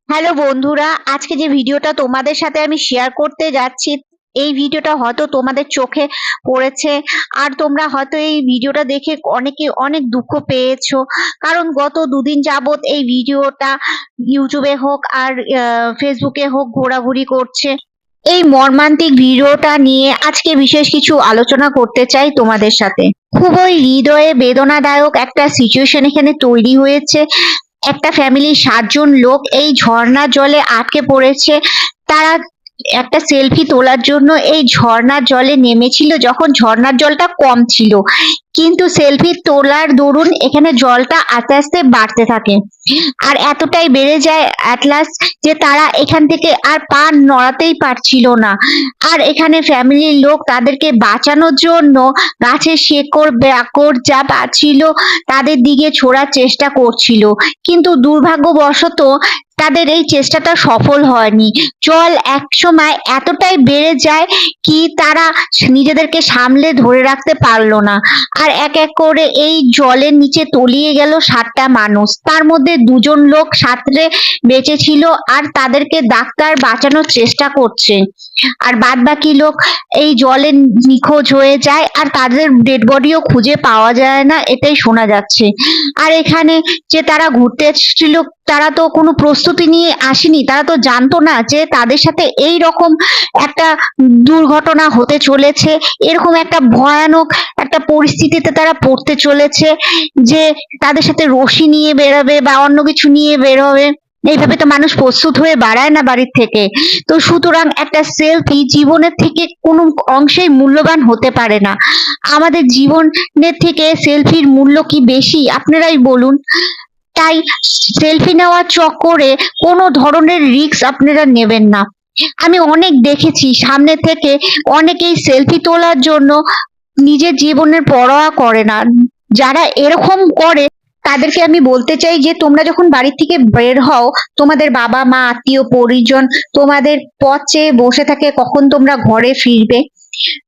Hello বন্ধুরা, আজকে যে ভিডিওটা তোমাদের সাথে আমি শেয়ার করতে যাচ্ছি, এই ভিডিওটা হয়তো তোমাদের চোখে পড়েছে। আর তোমরা হয়তো এই ভিডিওটা দেখে অনেকে অনেক দুঃখ পেয়েছো, কারণ গত দুদিন যাবত এই ভিডিওটা ইউটিউবে হোক আর ফেসবুকে হোক ঘোরাঘুরি করছে। এই মর্মান্তিক ভিডিওটা নিয়ে আজকে বিশেষ কিছু আলোচনা করতে চাই তোমাদের সাথে। খুবই হৃদয়ে বেদনাদায়ক একটা সিচুয়েশন এখানে তৈরি হয়েছে। একটা ফ্যামিলির 7 জন লোক এই ঝর্ণার জলে আটকে পড়েছে। তারা একটা সেলফি তোলার জন্য এই ঝর্ণার জলে নেমেছিল যখন ঝর্ণার জলটা কম ছিল, কিন্তু সেলফি তোলার দরুন এখানে জলটা আস্তে আস্তে বাড়তে থাকে। আর এতটাই বেড়ে যায় অ্যাট লাস্ট যে তারা এখান থেকে আর পা নড়াতেই পারছিল না। আর এখানে ফ্যামিলির লোক তাদেরকে বাঁচানোর জন্য গাছের শেকড় বাকড় যা পাচ্ছিল তাদের দিকে ছোড়ার চেষ্টা করছিল, কিন্তু দুর্ভাগ্যবশত তাদের এই চেষ্টাটা সফল হয়নি। জল একসময় এতটাই বেড়ে যায় কি তারা নিজেদেরকে সামলে ধরে রাখতে পারলো না। আর এক এক করে এই জলের নিচে তলিয়ে গেল 7টা মানুষ, তার মধ্যে 2জন লোক সাঁতরে বেঁচে ছিল আর তাদেরকে ডাক্তার বাঁচানোর চেষ্টা করছে। আর বাদ বাকি লোক এই জলে নিখোঁজ হয়ে যায় আর তাদের ডেড বডিও খুঁজে পাওয়া যায় না, এটাই শোনা যাচ্ছে। আর এখানে যে তারা ঘুরতে এসেছিল তারা তো কোনো প্রস্তুতি নিয়ে আসেনি, তারা তো জানতো না যে তাদের সাথে এই রকম একটা দুর্ঘটনা হতে চলেছে, এরকম একটা ভয়ানক একটা পরিস্থিতিতে তারা পড়তে চলেছে যে তাদের সাথে রশি নিয়ে বেরোবে বা অন্য কিছু নিয়ে বেরোবে। এইভাবে তো মানুষ প্রস্তুত হয়ে বাড়ায় না বাড়ির থেকে। তো সুতরাং একটা সেলফি জীবনের থেকে কোনো অংশেই মূল্যবান হতে পারে না। আমাদের জীবনের থেকে সেলফির মূল্য কি বেশি আপনারাই বলুন। তাই সেলফি নেওয়ার চক্করে কোনো ধরনের রিস্ক আপনারা নেবেন না। আমি অনেক দেখেছি সামনে থেকে অনেকেই সেলফি তোলার জন্য নিজের জীবনের পরোয়া করে না। যারা এরকম করে তাদেরকে আমি বলতে চাই যে তোমরা যখন বাড়ি থেকে বের হও, তোমাদের বাবা মা আত্মীয় পরিজন তোমাদের পথ চেয়ে বসে থাকে কখন তোমরা ঘরে ফিরবে।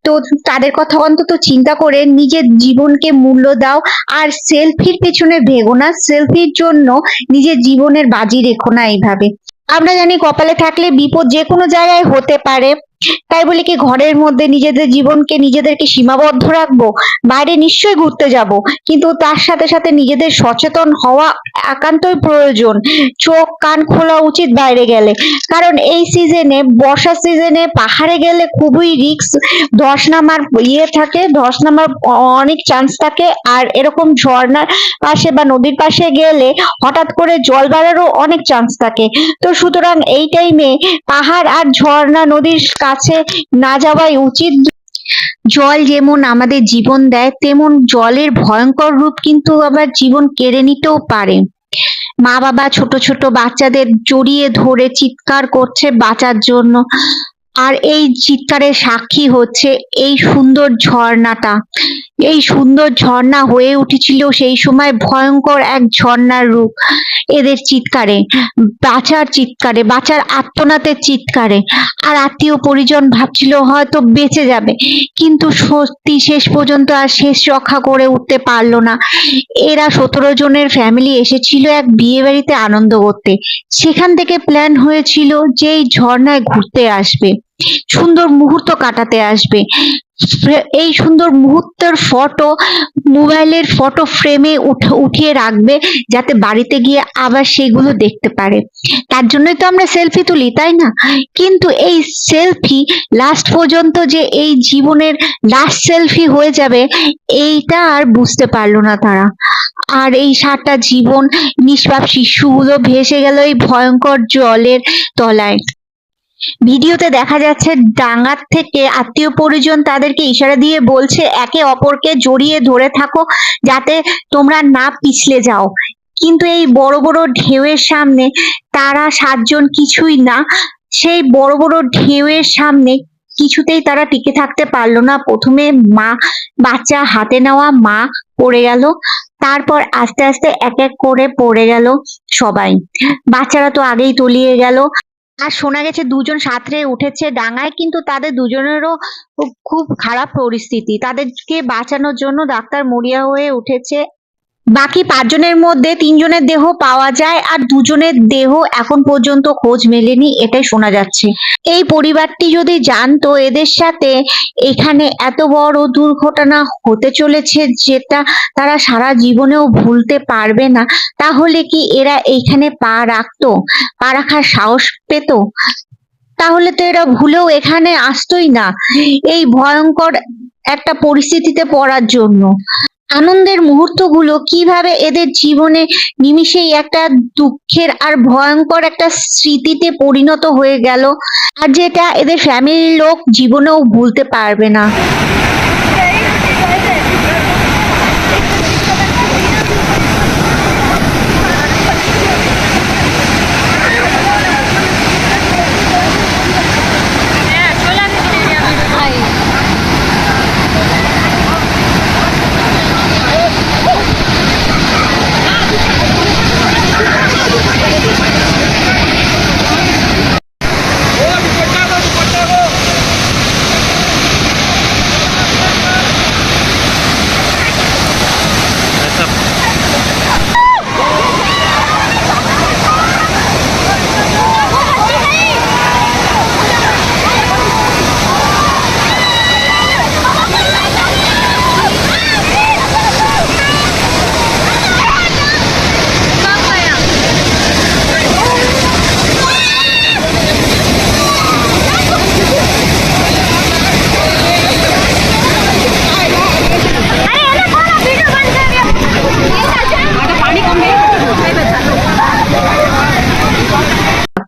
তো তাদের কথা অন্তত চিন্তা করে নিজের জীবনকে মূল্য দাও। আর সেলফির পেছনে ভেগো না, সেলফির জন্য নিজের জীবনের বাজি রেখো না এইভাবে। আমরা জানি কপালে থাকলে বিপদ যে কোনো জায়গায় হতে পারে, তাই বলে কি ঘরের মধ্যে নিজেদের জীবনকে নিজেদেরকে সীমাবদ্ধ রাখবো? বাইরে নিশ্চয়ই ঘুরতে যাব, কিন্তু তার সাথে সাথে নিজেদের সচেতন হওয়া একান্তই প্রয়োজন। চোখ কান খোলা উচিত বাইরে গেলে, কারণ এই সিজনে বর্ষার সিজনে পাহাড়ে গেলে খুবই রিস্ক। ধস নামার থাকে, ধস নামার অনেক চান্স থাকে। আর এরকম ঝর্ণার পাশে বা নদীর পাশে গেলে হঠাৎ করে জল বাড়ারও অনেক চান্স থাকে। তো সুতরাং এই টাইমে পাহাড় আর ঝর্ণা নদীর কাছে না যাওয়াই উচিত। জল যেমন আমাদের জীবন দেয়, তেমন জলের ভয়ঙ্কর রূপ কিন্তু আবার জীবন কেড়ে নিতেও পারে। মা বাবা ছোট ছোট বাচ্চাদের জড়িয়ে ধরে চিৎকার করছে বাঁচার জন্য, আর এই চিৎকারের সাক্ষী হচ্ছে এই সুন্দর ঝর্ণাটা। এই সুন্দর ঝর্ণা হয়ে উঠেছিল সেই সময় ভয়ঙ্কর এক ঝর্ণার রূপ। এদের চিৎকারে, বাঁচার চিৎকারে, বাঁচার আর্তনাদের চিৎকারে। আর আত্মীয় পরিজন ভাবছিল হয়তো বেঁচে যাবে, কিন্তু সত্যি শেষ পর্যন্ত আর শেষ রক্ষা করে উঠতে পারলো না। এরা 17 জনের ফ্যামিলি এসেছিল এক বিয়ে বাড়িতে আনন্দ করতে। সেখান থেকে প্ল্যান হয়েছিল যে এই ঝর্ণায় ঘুরতে আসবে, সুন্দর মুহূর্ত কাটাতে আসবে। এই সুন্দর মুহূর্তের ফটো মোবাইলের ফটো ফ্রেমে উঠিয়ে রাখবে, যাতে বাড়িতে গিয়ে আবার সেগুলো দেখতে পারে। তার জন্যই তো আমরা সেলফি তুলি, তাই না? কিন্তু এই সেলফি লাস্ট পর্যন্ত যে এই জীবনের লাস্ট সেলফি হয়ে যাবে, এইটা আর বুঝতে পারলো না তারা। আর এই 7টা জীবন, নিষ্পাপ শিশুগুলো ভেসে গেল এই ভয়ঙ্কর জলের তলায়। ভিডিওতে দেখা যাচ্ছে ডাঙার থেকে আত্মীয় পরিজন তাদেরকে ইশারা দিয়ে বলছে একে অপরকে জড়িয়ে ধরে থাকো যাতে তোমরা না পিছলে যাও। কিন্তু এই বড় বড় ঢেউয়ের সামনে তারা 7 জন কিছুই না। সেই বড় বড় ঢেউয়ের সামনে কিছুতেই তারা টিকে থাকতে পারলো না। প্রথমে মা, বাচ্চা হাতে নেওয়া মা পড়ে গেল, তারপর আস্তে আস্তে এক এক করে পড়ে গেল সবাই। বাচ্চারা তো আগেই তলিয়ে গেল। আর শোনা গেছে 2জন সাঁতরে উঠেছে ডাঙায়, কিন্তু তাদের দুজনেরও খুব খারাপ পরিস্থিতি। তাদেরকে বাঁচানোর জন্য ডাক্তার মরিয়া হয়ে উঠেছে। বাকি 5 জনের মধ্যে 3 জনের দেহ পাওয়া যায় আর 2 জনের দেহ এখন পর্যন্ত খোঁজ মেলেনি, এটাই শোনা যাচ্ছে। এই পরিবারটি যদি জানতো এদের সাথে এখানে এত বড় দুর্ঘটনা হতে চলেছে যেটা তারা সারা জীবনেও ভুলতে পারবে না, তাহলে কি এরা এইখানে পা রাখতো? পা রাখার সাহস পেত? তাহলে তো এরা ভুলেও এখানে আসতোই না এই ভয়ঙ্কর একটা পরিস্থিতিতে পড়ার জন্য। আনন্দের মুহূর্তগুলো কিভাবে এদের জীবনে নিমিষেই একটা দুঃখের আর ভয়ঙ্কর একটা স্মৃতিতে পরিণত হয়ে গেল, আর যেটা এদের ফ্যামিলির লোক জীবনেও ভুলতে পারবে না।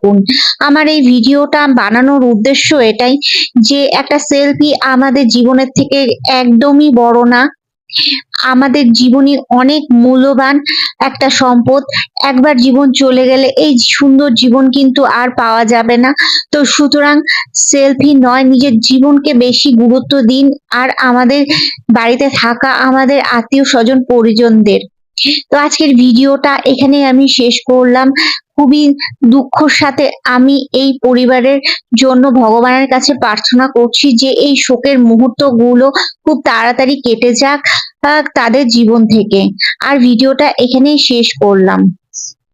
থাকুন। আমার এই ভিডিওটা বানানোর উদ্দেশ্য এটাই যে একটা সেলফি আমাদের জীবনের থেকে একদমই বড় না, আমাদের জীবনই অনেক মূল্যবান একটা সম্পদ। একবার জীবন চলে গেলে এই সুন্দর জীবন কিন্তু আর পাওয়া যাবে না। তো সুতরাং সেলফি নয়, নিজের জীবনকে বেশি গুরুত্ব দিন আর আমাদের বাড়িতে থাকা আমাদের আত্মীয় স্বজন পরিজনদের। তো আজকের ভিডিওটা এখানেই আমি শেষ করলাম। খুবই দুঃখর সাথে আমি এই পরিবারের জন্য ভগবানের কাছে প্রার্থনা করছি যে এই শোকের মুহূর্তগুলো খুব তাড়াতাড়ি কেটে যাক তাদের জীবন থেকে। আর ভিডিওটা এখানেই শেষ করলাম।